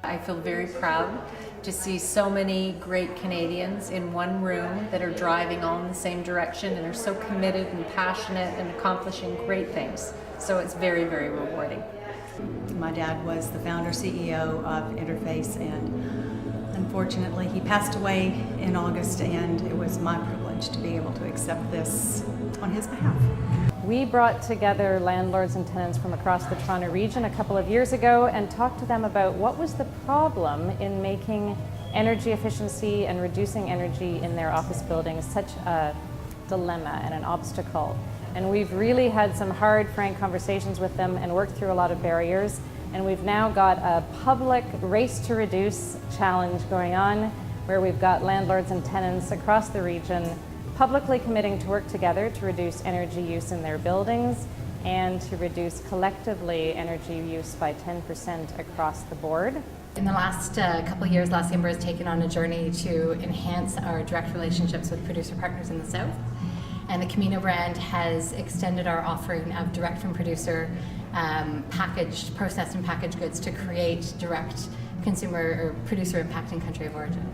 I feel very proud to see so many great Canadians in one room that are driving all in the same direction and are so committed and passionate and accomplishing great things. So it's very, very rewarding. My dad was the founder CEO of Interface, and unfortunately he passed away in August, and it was my privilege to be able to accept this on his behalf. We brought together landlords and tenants from across the Toronto region a couple of years ago and talked to them about what was the problem in making energy efficiency and reducing energy in their office buildings such a dilemma and an obstacle. And we've really had some hard, frank conversations with them and worked through a lot of barriers. And we've now got a public Race to Reduce challenge going on, where we've got landlords and tenants across the region publicly committing to work together to reduce energy use in their buildings and to reduce collectively energy use by 10% across the board. In the last couple of years, Las Ambra has taken on a journey to enhance our direct relationships with producer partners in the South. And the Camino brand has extended our offering of direct from producer packaged, processed and packaged goods to create direct consumer or producer impact in country of origin.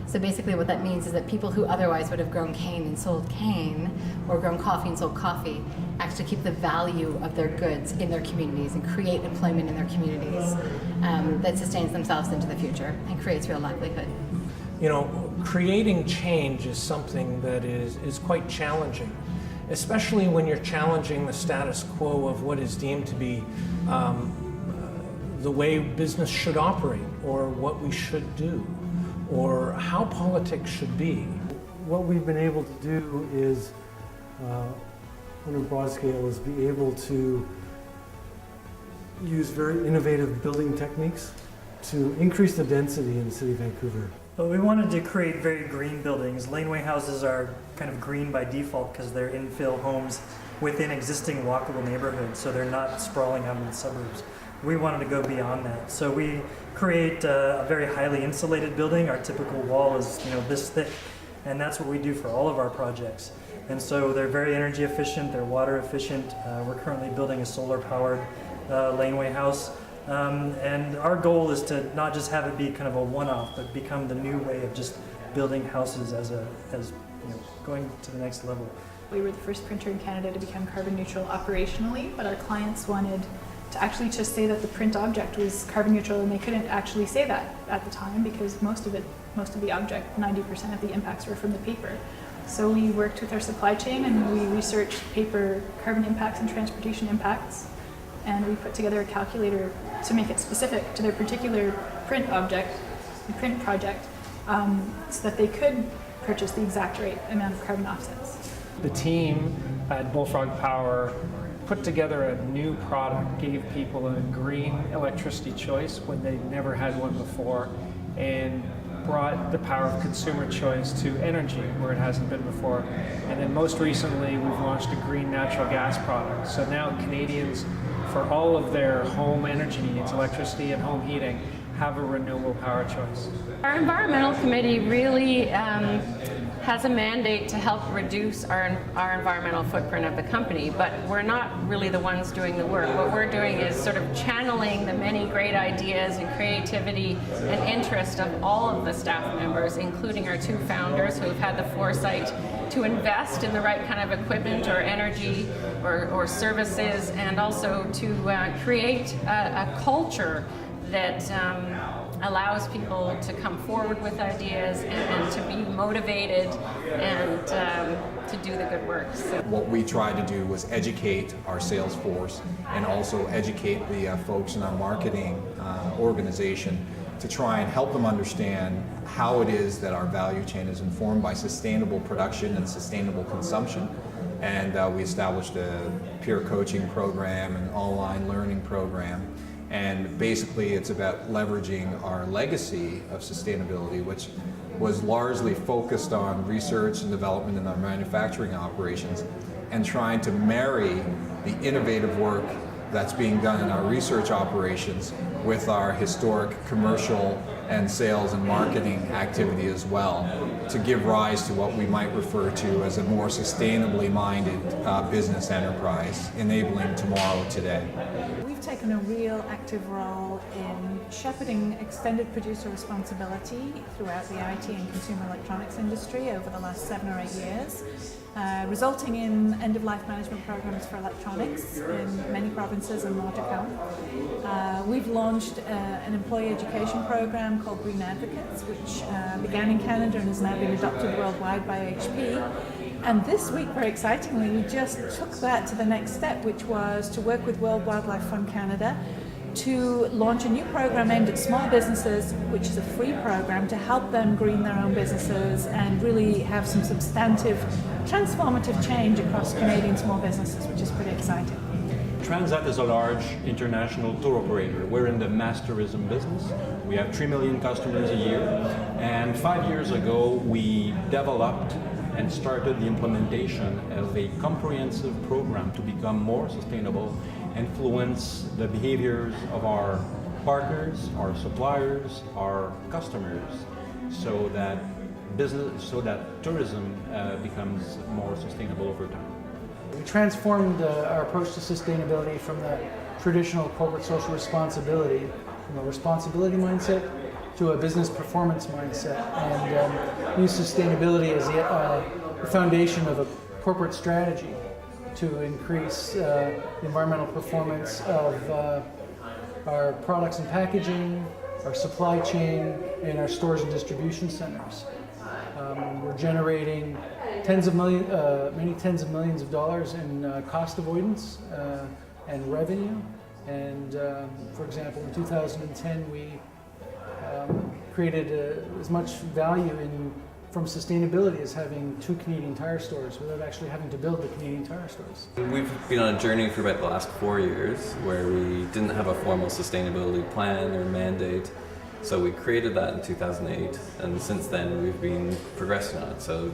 So basically what that means is that people who otherwise would have grown cane and sold cane, or grown coffee and sold coffee, actually keep the value of their goods in their communities and create employment in their communities that sustains themselves into the future and creates real livelihood. You know, creating change is something that is quite challenging, especially when you're challenging the status quo of what is deemed to be the way business should operate, or what we should do, or how politics should be. What we've been able to do is, on a broad scale, is be able to use very innovative building techniques to increase the density in the city of Vancouver. Well, we wanted to create very green buildings. Laneway houses are kind of green by default because they're infill homes within existing walkable neighborhoods, so they're not sprawling out in the suburbs. We wanted to go beyond that. So we create a very highly insulated building. Our typical wall is, this thick, and that's what we do for all of our projects. And so they're very energy efficient, they're water efficient. We're currently building a solar powered laneway house. And our goal is to not just have it be kind of a one-off, but become the new way of just building houses as going to the next level. We were the first printer in Canada to become carbon neutral operationally, but our clients wanted to actually just say that the print object was carbon neutral, and they couldn't actually say that at the time because most of the object, 90% of the impacts were from the paper. So we worked with our supply chain and we researched paper carbon impacts and transportation impacts, and we put together a calculator to make it specific to their particular print object, print project, so that they could purchase the exact right amount of carbon offsets. The team at Bullfrog Power put together a new product, gave people a green electricity choice when they never had one before, and brought the power of consumer choice to energy where it hasn't been before. And then most recently, we've launched a green natural gas product. So now Canadians, for all of their home energy needs, electricity and home heating, have a renewable power choice. Our environmental committee really has a mandate to help reduce our environmental footprint of the company, but we're not really the ones doing the work. What we're doing is sort of channeling the many great ideas and creativity and interest of all of the staff members, including our two founders who have had the foresight to invest in the right kind of equipment or energy or services, and also to create a culture that allows people to come forward with ideas and to be motivated and to do the good work. So what we tried to do was educate our sales force and also educate the folks in our marketing organization to try and help them understand how it is that our value chain is informed by sustainable production and sustainable consumption. And we established a peer coaching program, an online learning program. And basically it's about leveraging our legacy of sustainability, which was largely focused on research and development in our manufacturing operations, and trying to marry the innovative work that's being done in our research operations with our historic commercial and sales and marketing activity as well, to give rise to what we might refer to as a more sustainably minded business enterprise, enabling tomorrow today. We've taken taken a real active role in shepherding extended producer responsibility throughout the IT and consumer electronics industry over the last 7 or 8 years, resulting in end-of-life management programs for electronics in many provinces and more to come. We've launched an employee education program called Green Advocates, which began in Canada and is now being adopted worldwide by HP. And this week, very excitingly, we just took that to the next step, which was to work with World Wildlife Fund Canada to launch a new program aimed at small businesses, which is a free program to help them green their own businesses and really have some substantive, transformative change across Canadian small businesses, which is pretty exciting. Transat is a large international tour operator. We're in the mass tourism business. We have 3 million customers a year. And 5 years ago, we developed and started the implementation of a comprehensive program to become more sustainable, influence the behaviors of our partners, our suppliers, our customers, so that tourism becomes more sustainable over time. We transformed our approach to sustainability from the traditional corporate social responsibility, from a responsibility mindset to a business performance mindset, and use sustainability as the foundation of a corporate strategy to increase the environmental performance of our products and packaging, our supply chain, and our stores and distribution centers. We're generating many tens of millions of dollars in cost avoidance and revenue. And for example, in 2010, we created as much value from sustainability as having 2 Canadian Tire stores without actually having to build the Canadian Tire stores. We've been on a journey for about the last 4 years where we didn't have a formal sustainability plan or mandate. So we created that in 2008, and since then we've been progressing on it. So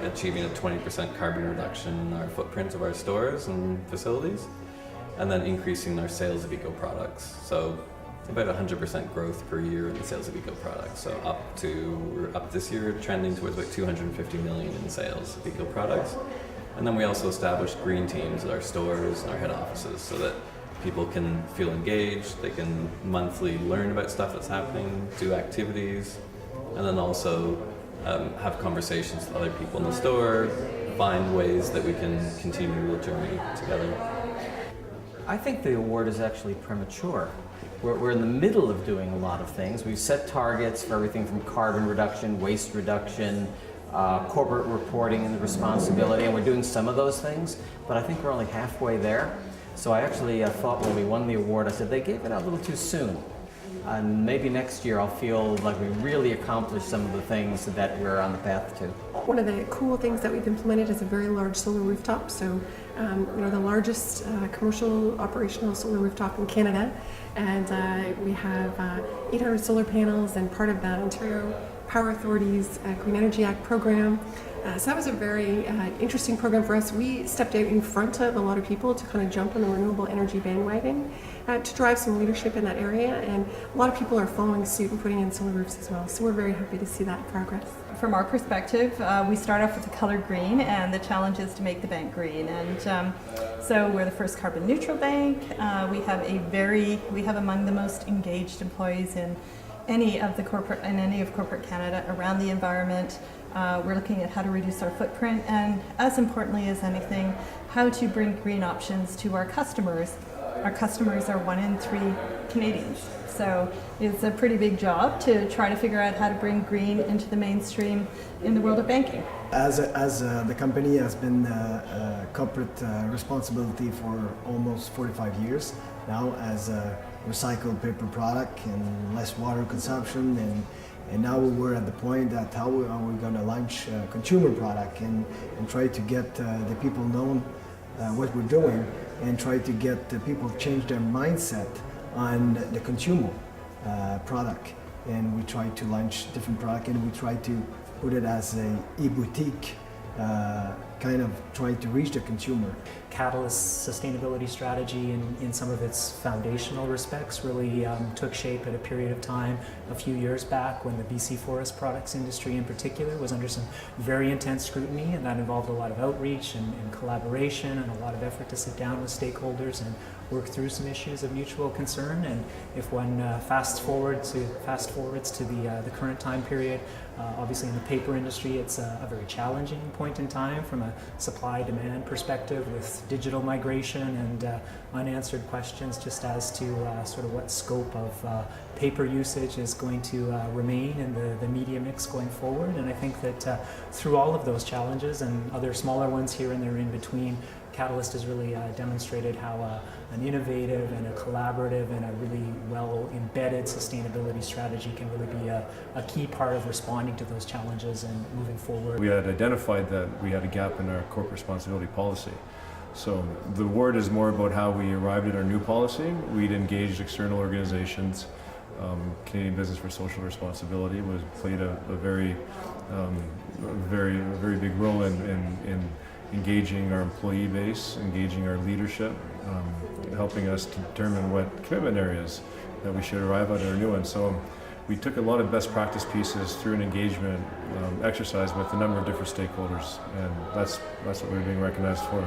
achieving a 20% carbon reduction in our footprint of our stores and facilities, and then increasing our sales of eco products. So about 100% growth per year in the sales of eco products. So we're up this year, trending towards about 250 million in sales of eco products. And then we also established green teams at our stores and our head offices so that people can feel engaged, they can monthly learn about stuff that's happening, do activities, and then also have conversations with other people in the store, find ways that we can continue the journey together. I think the award is actually premature. We're in the middle of doing a lot of things. We've set targets for everything from carbon reduction, waste reduction, corporate reporting and responsibility, and we're doing some of those things, but I think we're only halfway there. So I actually thought when we won the award, I said they gave it out a little too soon. And maybe next year I'll feel like we really accomplished some of the things that we're on the path to. One of the cool things that we've implemented is a very large solar rooftop. So, the largest commercial operational solar rooftop in Canada, and we have 800 solar panels, and part of that Ontario Power Authority's Green Energy Act program. So that was a very interesting program for us. We stepped out in front of a lot of people to kind of jump on the renewable energy bandwagon to drive some leadership in that area, and a lot of people are following suit and putting in solar roofs as well. So we're very happy to see that progress. From our perspective, we start off with the color green, and the challenge is to make the bank green. And so we're the first carbon neutral bank. We have among the most engaged employees in any of corporate Canada around the environment. We're looking at how to reduce our footprint, and as importantly as anything, how to bring green options to our customers. Our customers are 1 in 3 Canadians, so it's a pretty big job to try to figure out how to bring green into the mainstream in the world of banking. As the company has been corporate responsibility for almost 45 years now, as a recycled paper product and less water consumption, and now we're at the point that how are we going to launch a consumer product and try to get the people known what we're doing, and try to get the people change their mindset on the consumer product. And we try to launch different product, and we try to put it as a e-boutique kind of try to reach the consumer. Catalyst's sustainability strategy in some of its foundational respects really took shape at a period of time a few years back when the BC forest products industry in particular was under some very intense scrutiny, and that involved a lot of outreach and collaboration and a lot of effort to sit down with stakeholders and work through some issues of mutual concern. And if one fast forwards to the current time period, obviously in the paper industry it's a very challenging point in time from a supply-demand perspective with digital migration and unanswered questions just as to sort of what scope of paper usage is going to remain in the media mix going forward. And I think that through all of those challenges and other smaller ones here and there in between, Catalyst has really demonstrated how an innovative and a collaborative and a really well embedded sustainability strategy can really be a key part of responding to those challenges and moving forward. We had identified that we had a gap in our corporate responsibility policy. So the word is more about how we arrived at our new policy. We'd engaged external organizations. Canadian Business for Social Responsibility played a very big role in engaging our employee base, engaging our leadership, helping us to determine what commitment areas that we should arrive at our new one. So we took a lot of best practice pieces through an engagement exercise with a number of different stakeholders, and that's what we're being recognized for.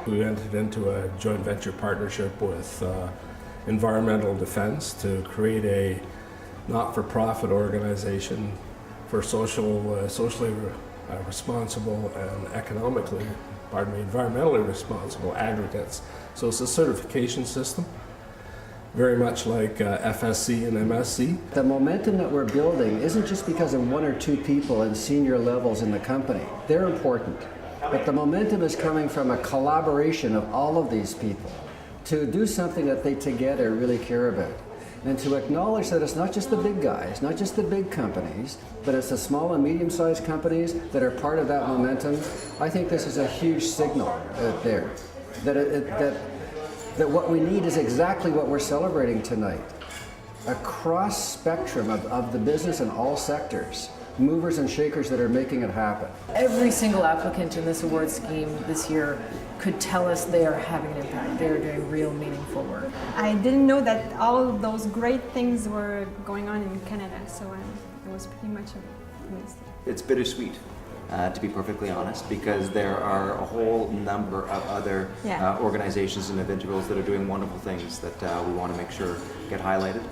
We entered into a joint venture partnership with Environmental Defense to create a not-for-profit organization for socially responsible and environmentally responsible aggregates. So it's a certification system, very much like FSC and MSC. The momentum that we're building isn't just because of one or two people in senior levels in the company. They're important. But the momentum is coming from a collaboration of all of these people to do something that they together really care about. And to acknowledge that it's not just the big guys, not just the big companies, but it's the small and medium-sized companies that are part of that momentum. I think this is a huge signal out there that what we need is exactly what we're celebrating tonight. A cross-spectrum of the business in all sectors, movers and shakers that are making it happen. Every single applicant in this award scheme this year could tell us they are having an impact. They are doing real meaningful work. I didn't know that all of those great things were going on in Canada, so it was pretty much amazing. It's bittersweet, to be perfectly honest, because there are a whole number of other organizations and individuals that are doing wonderful things that we want to make sure get highlighted.